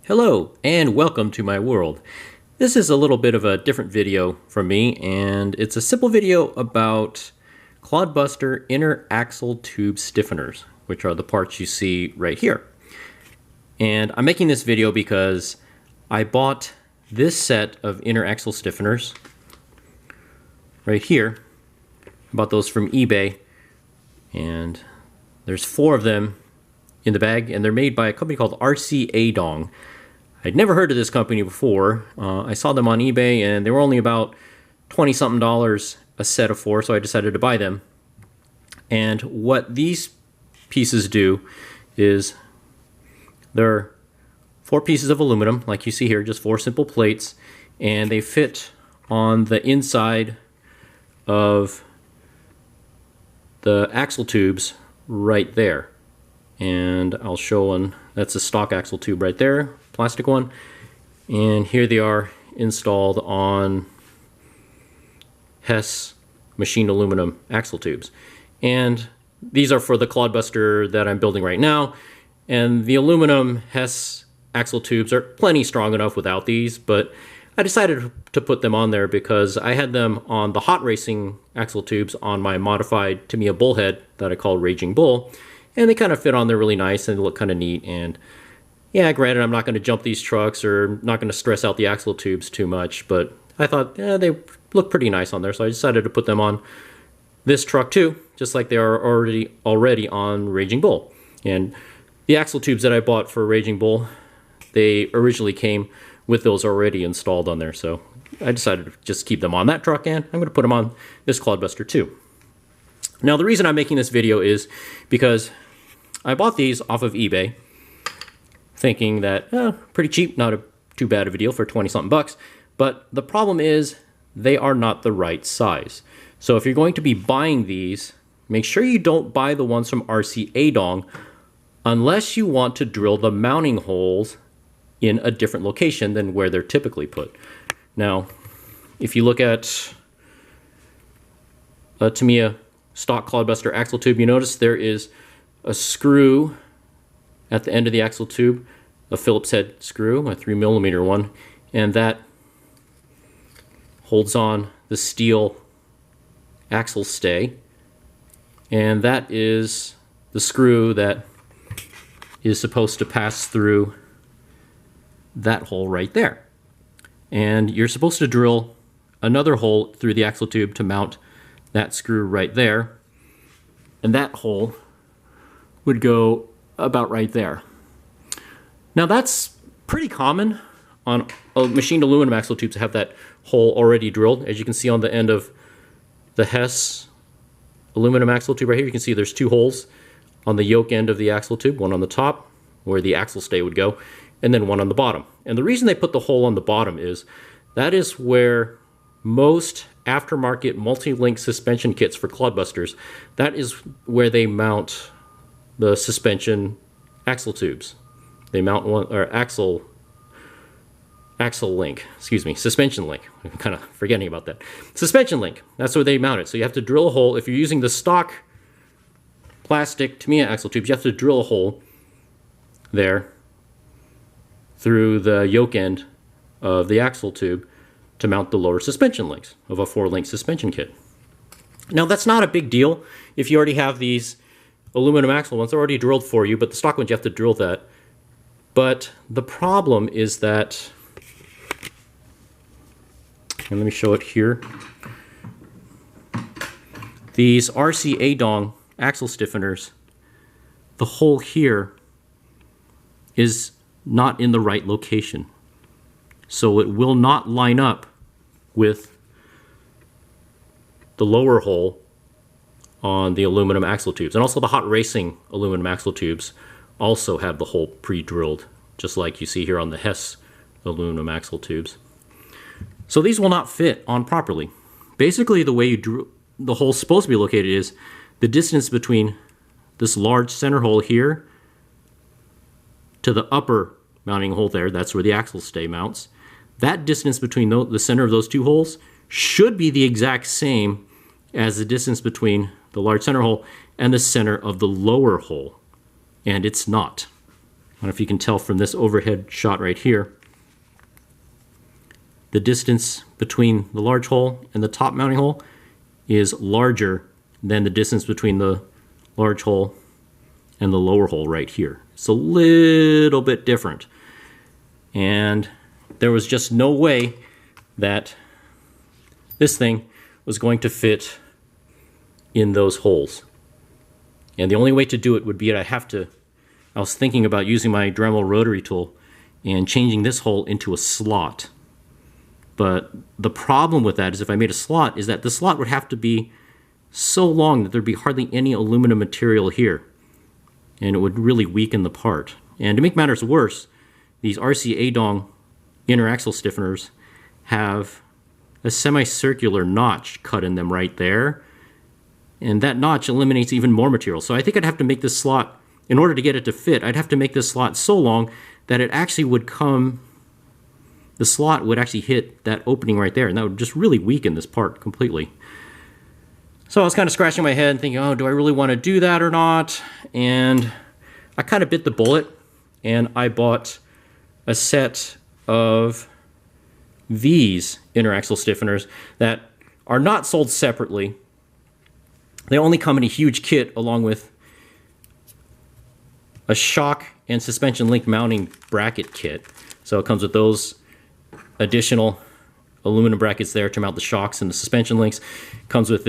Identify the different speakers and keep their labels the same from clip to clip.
Speaker 1: Hello and welcome to my world. This is a little bit of a different video from me, and it's a simple video about Clod Buster inner axle tube stiffeners, which are the parts you see right here. And I'm making this video because I bought this set of inner axle stiffeners right here. I bought those from eBay, and there's 4 of them in the bag, and they're made by a company called RC Aidong. I'd never heard of this company before. I saw them on eBay and they were only about $20-something a set of 4, so I decided to buy them. And what these pieces do is they're 4 pieces of aluminum, like you see here, just 4 simple plates, and they fit on the inside of the axle tubes right there. And I'll show one. That's a stock axle tube right there, plastic one. And here they are installed on Hesse Machine aluminum axle tubes. And these are for the Clod Buster that I'm building right now. And the aluminum Hesse axle tubes are plenty strong enough without these, but I decided to put them on there because I had them on the hot racing axle tubes on my modified Tamiya bullhead that I call Raging Bull. And they kind of fit on there really nice and they look kind of neat. And yeah, granted, I'm not going to jump these trucks or not going to stress out the axle tubes too much, but I thought they look pretty nice on there, so I decided to put them on this truck too, just like they are already on Raging Bull. And the axle tubes that I bought for Raging Bull, they originally came with those already installed on there, so I decided to just keep them on that truck, and I'm going to put them on this Clod Buster too. Now, the reason I'm making this video is because I bought these off of eBay, thinking that pretty cheap, not too bad of a deal for 20-something bucks. But the problem is they are not the right size. So if you're going to be buying these, make sure you don't buy the ones from RC Aidong unless you want to drill the mounting holes in a different location than where they're typically put. Now, if you look at a Tamiya stock Clod Buster axle tube, you notice there is a screw at the end of the axle tube, a Phillips head screw, a 3mm one, and that holds on the steel axle stay, and that is the screw that is supposed to pass through that hole right there. And you're supposed to drill another hole through the axle tube to mount that screw right there, and that hole would go about right there. Now that's pretty common on machined aluminum axle tubes to have that hole already drilled. As you can see on the end of the Hesse aluminum axle tube right here, you can see there's 2 holes on the yoke end of the axle tube, one on the top where the axle stay would go, and then one on the bottom. And the reason they put the hole on the bottom is that is where most aftermarket multi-link suspension kits for Clod Busters, that is where they mount the suspension axle tubes. They mount one, or axle link, excuse me, suspension link. I'm kind of forgetting about that. Suspension link, that's where they mount it. So you have to drill a hole. If you're using the stock plastic Tamiya axle tubes, you have to drill a hole there through the yoke end of the axle tube to mount the lower suspension links of a 4-link suspension kit. Now that's not a big deal if you already have these aluminum axle ones. They're already drilled for you, but the stock ones you have to drill that. But the problem is that, and let me show it here, these RC Aidong axle stiffeners, the hole here is not in the right location. So it will not line up with the lower hole on the aluminum axle tubes. And also the hot racing aluminum axle tubes also have the hole pre-drilled, just like you see here on the Hesse aluminum axle tubes. So these will not fit on properly. Basically, the way the hole's supposed to be located is the distance between this large center hole here to the upper mounting hole there, that's where the axle stay mounts. That distance between the center of those 2 holes should be the exact same as the distance between the large center hole and the center of the lower hole, and it's not. don't know if you can tell from this overhead shot right here, the distance between the large hole and the top mounting hole is larger than the distance between the large hole and the lower hole right here. It's a little bit different. And there was just no way that this thing was going to fit in those holes. And the only way to do it would be I was thinking about using my Dremel rotary tool and changing this hole into a slot. But the problem with that is if I made a slot is that the slot would have to be so long that there'd be hardly any aluminum material here. And it would really weaken the part. And to make matters worse, these RC Aidong inner axle stiffeners have a semicircular notch cut in them right there. And that notch eliminates even more material. So I think I'd have to make this slot, in order to get it to fit, I'd have to make this slot so long that it actually would come, the slot would actually hit that opening right there. And that would just really weaken this part completely. So I was kind of scratching my head thinking, oh, do I really want to do that or not? And I kind of bit the bullet and I bought a set of these inner axle stiffeners that are not sold separately. They only come in a huge kit along with a shock and suspension link mounting bracket kit. So it comes with those additional aluminum brackets there to mount the shocks and the suspension links. Comes with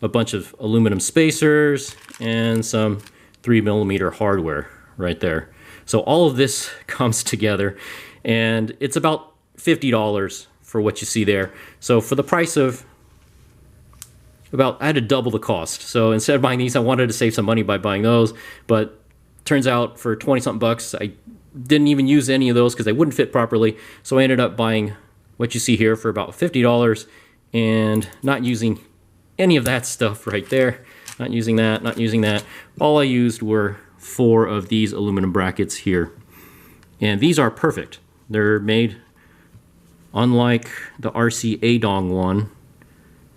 Speaker 1: a bunch of aluminum spacers and some 3mm hardware right there. So all of this comes together and it's about $50 for what you see there. So for the price of I had to double the cost. So instead of buying these, I wanted to save some money by buying those, but turns out for 20-something bucks, I didn't even use any of those because they wouldn't fit properly. So I ended up buying what you see here for about $50 and not using any of that stuff right there. Not using that, not using that. All I used were 4 of these aluminum brackets here. And these are perfect. They're made unlike the RC Aidong one.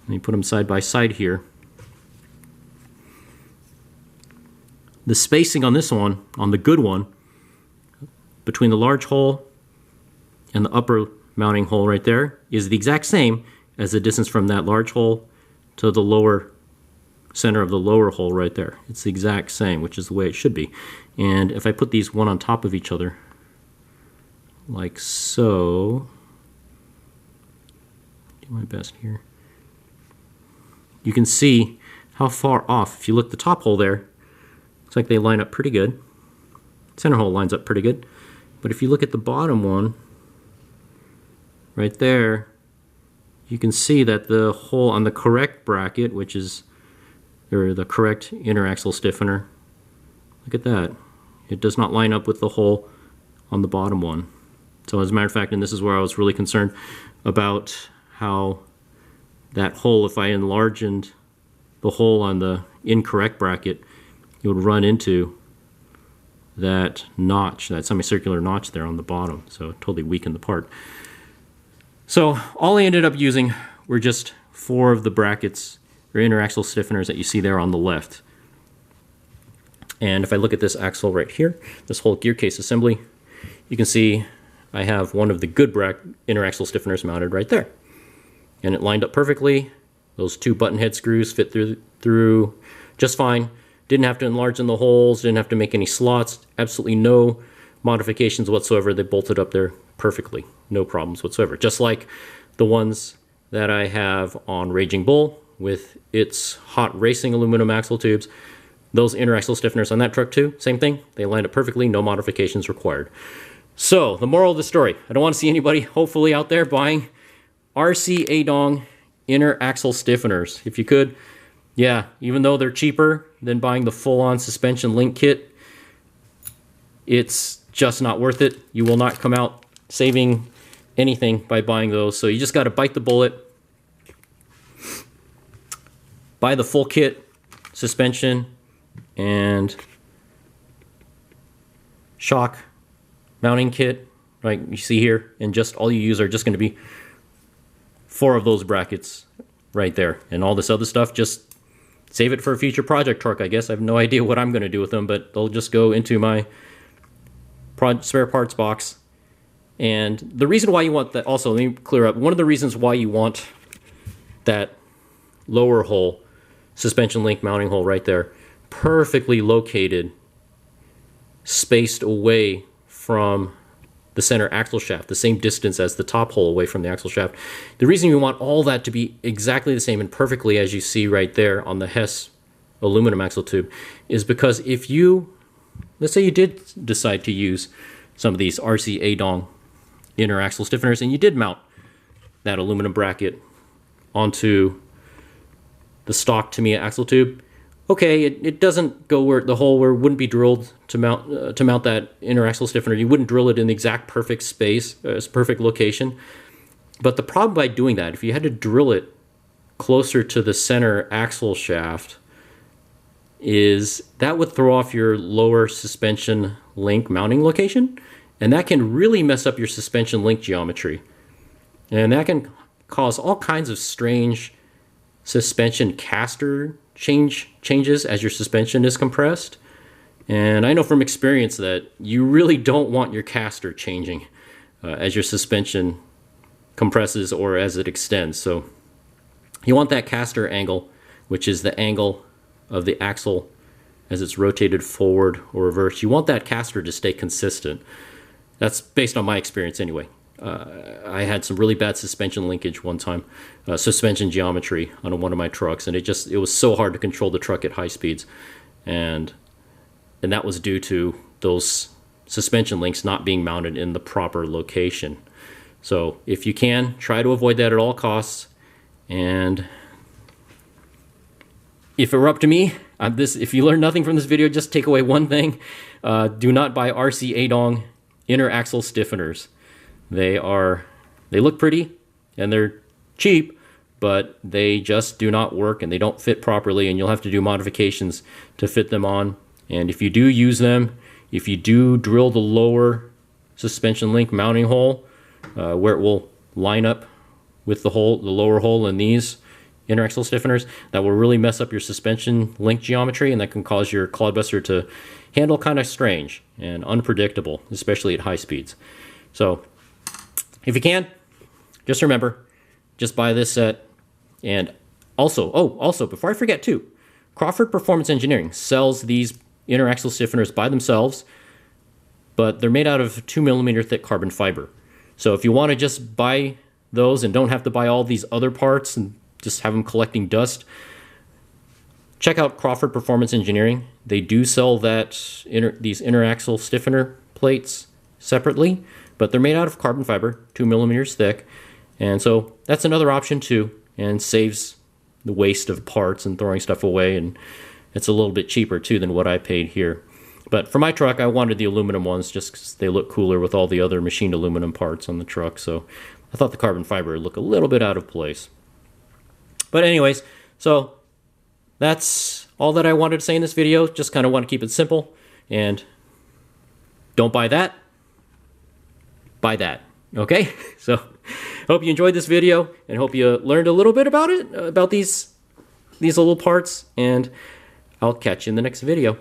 Speaker 1: Let me put them side by side here. The spacing on this one, on the good one, between the large hole and the upper mounting hole right there is the exact same as the distance from that large hole to the lower center of the lower hole right there. It's the exact same, which is the way it should be. And if I put these one on top of each other, like so, do my best here, you can see how far off. If you look at the top hole there, looks like they line up pretty good. Center hole lines up pretty good. But if you look at the bottom one, right there, you can see that the hole on the correct bracket, which is, or the correct inner axle stiffener, look at that. It does not line up with the hole on the bottom one. So as a matter of fact, and this is where I was really concerned about how that hole, if I enlarged the hole on the incorrect bracket, it would run into that notch, that semicircular notch there on the bottom. So it totally weakened the part. So all I ended up using were just 4 of the brackets or inner axle stiffeners that you see there on the left. And if I look at this axle right here, this whole gear case assembly, you can see I have one of the good inner axle stiffeners mounted right there. And it lined up perfectly. Those 2 button head screws fit through just fine. Didn't have to enlarge in the holes, didn't have to make any slots, absolutely no modifications whatsoever. They bolted up there perfectly, no problems whatsoever. Just like the ones that I have on Raging Bull with its hot racing aluminum axle tubes. Those inner axle stiffeners on that truck too, same thing. They lined up perfectly, no modifications required. So the moral of the story, I don't want to see anybody hopefully out there buying RC Aidong inner axle stiffeners. If you could, yeah, even though they're cheaper than buying the full-on suspension link kit, it's just not worth it. You will not come out saving anything by buying those. So you just got to bite the bullet, buy the full kit, suspension, and shock mounting kit, like you see here, and just all you use are just going to be 4 of those brackets right there. And all this other stuff, just save it for a future project torque, I guess. I have no idea what I'm going to do with them, but they'll just go into my spare parts box. And the reason why you want that, also let me clear up, one of the reasons why you want that lower hole, suspension link mounting hole right there, perfectly located, spaced away from the center axle shaft, the same distance as the top hole away from the axle shaft. The reason you want all that to be exactly the same and perfectly as you see right there on the Hesse aluminum axle tube is because if you, let's say you did decide to use some of these RC Aidong inner axle stiffeners and you did mount that aluminum bracket onto the stock Tamiya axle tube, okay, it doesn't go where the hole where it wouldn't be drilled to mount that inner axle stiffener. You wouldn't drill it in the exact perfect space, perfect location. But the problem by doing that, if you had to drill it closer to the center axle shaft, is that would throw off your lower suspension link mounting location, and that can really mess up your suspension link geometry. And that can cause all kinds of strange suspension caster changes as your suspension is compressed. And I know from experience that you really don't want your caster changing as your suspension compresses or as it extends. So you want that caster angle, which is the angle of the axle as it's rotated forward or reverse. You want that caster to stay consistent. That's based on my experience anyway. I had some really bad suspension linkage one time, suspension geometry on one of my trucks, and it was so hard to control the truck at high speeds, and that was due to those suspension links not being mounted in the proper location. So if you can, try to avoid that at all costs. And if it were up to me, if you learn nothing from this video, just take away one thing: do not buy RC Aidong inner axle stiffeners. They look pretty and they're cheap, but they just do not work and they don't fit properly, and you'll have to do modifications to fit them on. And if you do use them, if you do drill the lower suspension link mounting hole where it will line up with the lower hole in these inner axle stiffeners, that will really mess up your suspension link geometry, and that can cause your Clod Buster to handle kind of strange and unpredictable, especially at high speeds. So if you can, just remember, just buy this set. And also, before I forget too, Crawford Performance Engineering sells these inner axle stiffeners by themselves, but they're made out of 2mm thick carbon fiber. So if you want to just buy those and don't have to buy all these other parts and just have them collecting dust, check out Crawford Performance Engineering. They do sell these inner axle stiffener plates separately, but they're made out of carbon fiber, 2mm thick, and so that's another option too, and saves the waste of parts and throwing stuff away, and it's a little bit cheaper too than what I paid here. But for my truck, I wanted the aluminum ones just because they look cooler with all the other machined aluminum parts on the truck, so I thought the carbon fiber would look a little bit out of place. But anyways, so that's all that I wanted to say in this video. Just kind of want to keep it simple, and don't buy that. Buy that. Okay? So hope you enjoyed this video and hope you learned a little bit about it, about these little parts, and I'll catch you in the next video.